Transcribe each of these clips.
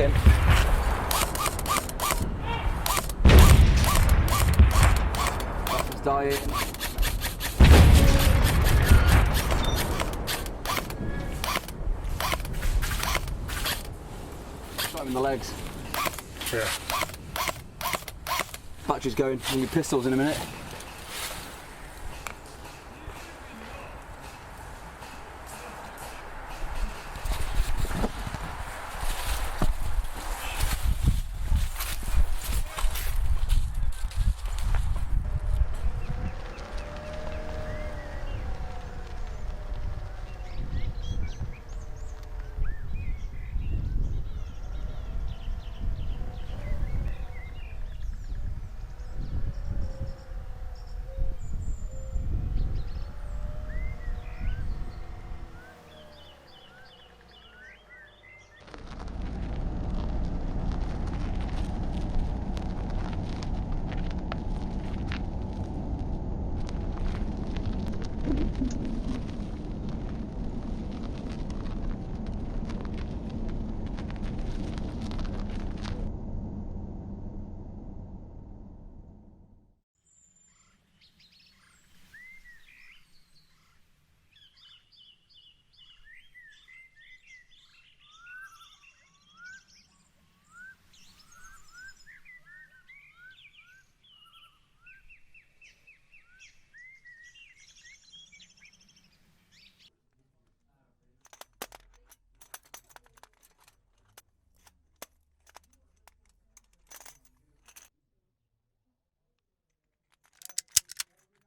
looking. That's dying. Shot him in the legs. Yeah. Battery's going. We'll need pistols in a minute.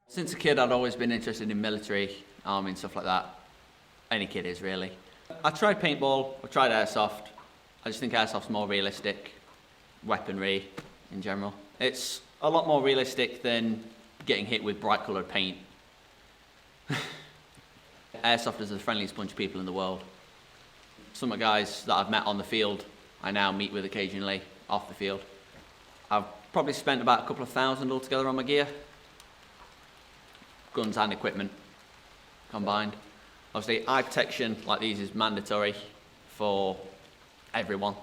Since a kid, I'd always been interested in military, army and stuff like that. Any kid is, really. I tried paintball, I tried airsoft. I just think airsoft's more realistic weaponry in general. It's a lot more realistic than getting hit with bright coloured paint. Airsofters are the friendliest bunch of people in the world. Some of the guys that I've met on the field, I now meet with occasionally off the field. I've probably spent about a couple of thousand altogether on my gear. Guns and equipment combined. Obviously, eye protection like these is mandatory for everyone.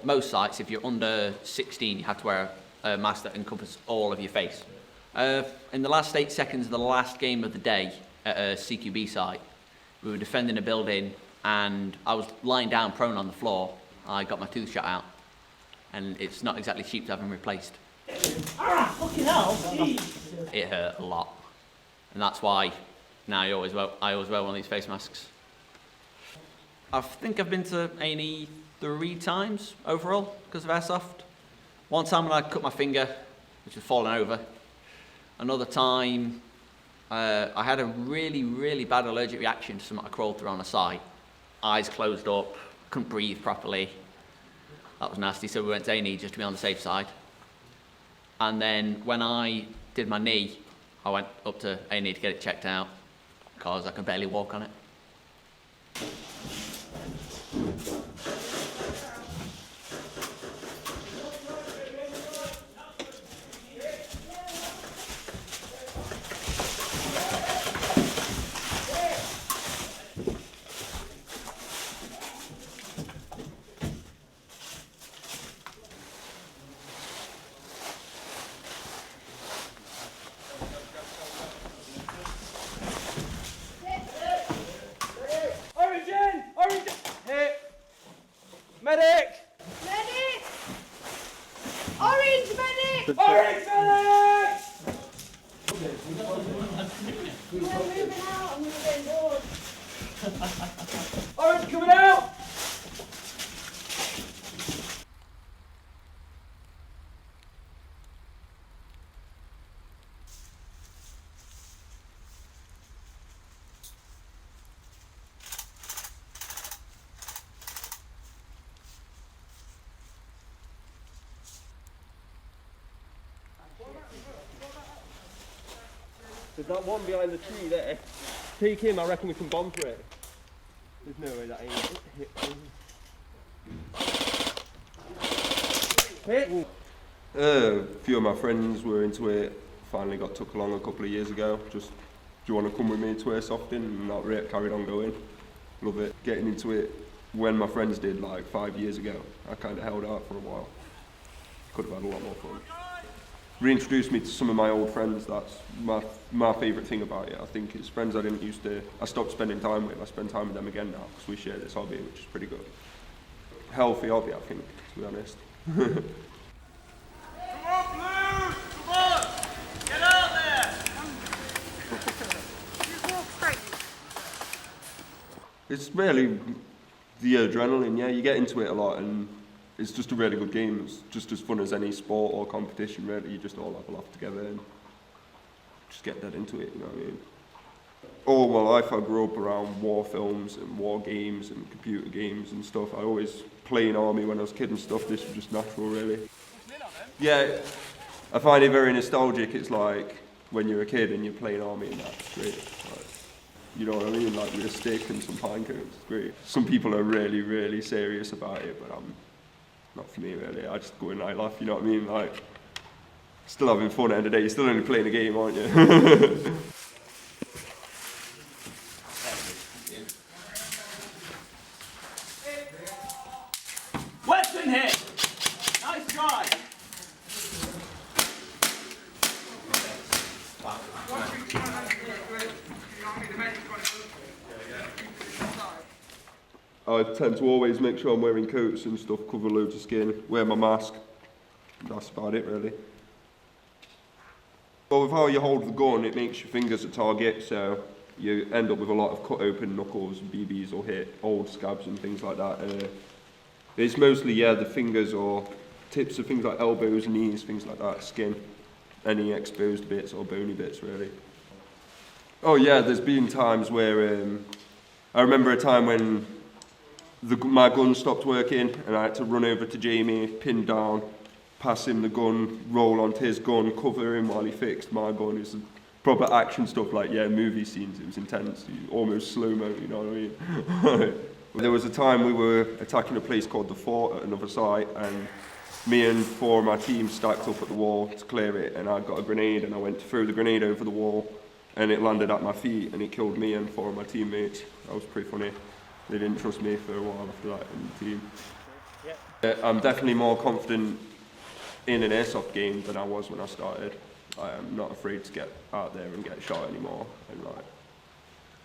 Most sites, if you're under 16, you have to wear a mask that encompasses all of your face. In the last 8 seconds of the last game of the day at a CQB site, we were defending a building and I was lying down prone on the floor. I got my tooth shot out and it's not exactly cheap to have them replaced. Ah, fucking hell! It hurt a lot, and that's why now I always wear one of these face masks. I think I've been to A&E 3 times overall because of airsoft. One time when I cut my finger, which was falling over. Another time, I had a really, really bad allergic reaction to something I crawled through on a site. Eyes closed up, couldn't breathe properly. That was nasty, so we went to A&E just to be on the safe side. And then when I did my knee, I went up to A&E to get it checked out because I could barely walk on it. Medic! Medic! Orange medic! Orange medic! We're moving out, I'm moving bored. Orange coming out! There's that one behind the tree there. Take him, I reckon we can bomb for it. There's no way that ain't hit. Hit! A few of my friends were into it, finally got took along a couple of years ago. Just, do you want to come with me to airsofting? And that rate carried on going. Love it. Getting into it when my friends did like 5 years ago. I kind of held out for a while. Could have had a lot more fun. Reintroduced me to some of my old friends. That's my favourite thing about it. I think it's friends I stopped spending time with. I spend time with them again now because we share this hobby, which is pretty good. Healthy hobby, I think, to be honest. It's really the adrenaline, yeah, you get into it a lot and it's just a really good game. It's just as fun as any sport or competition, really. You just all have a laugh together and just get dead into it, you know what I mean? All my life I grew up around war films and war games and computer games and stuff. I always played in army when I was a kid and stuff. This was just natural, really. Yeah, I find it very nostalgic. It's like when you're a kid and you're playing army and that's great. Like, you know what I mean? Like with a stick and some pine cones, it's great. Some people are really, really serious about it, but not for me really. I just go in and laugh, you know what I mean? Like, still having fun at the end of the day. You're still only playing a game, aren't you? Western hit! Nice try! I tend to always make sure I'm wearing coats and stuff, cover loads of skin, wear my mask. That's about it, really. Well, with how you hold the gun, it makes your fingers a target, so you end up with a lot of cut open knuckles, BBs or hit, old scabs and things like that. It's mostly, yeah, the fingers or tips of things like elbows, knees, things like that, skin, any exposed bits or bony bits, really. Oh yeah, there's been times where, I remember a time when my gun stopped working and I had to run over to Jamie, pin down, pass him the gun, roll onto his gun, cover him while he fixed my gun. It was proper action stuff, like, yeah, movie scenes. It was intense, almost slow-mo, you know what I mean? There was a time we were attacking a place called the Fort at another site, and me and 4 of my team stacked up at the wall to clear it, and I got a grenade and I went to throw the grenade over the wall and it landed at my feet and it killed me and 4 of my teammates. That was pretty funny. They didn't trust me for a while after that in the team. I'm definitely more confident in an airsoft game than I was when I started. I am not afraid to get out there and get shot anymore. And like,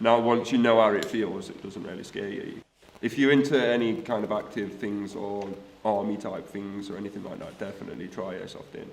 now once you know how it feels, it doesn't really scare you. If you're into any kind of active things or army type things or anything like that, definitely try airsofting.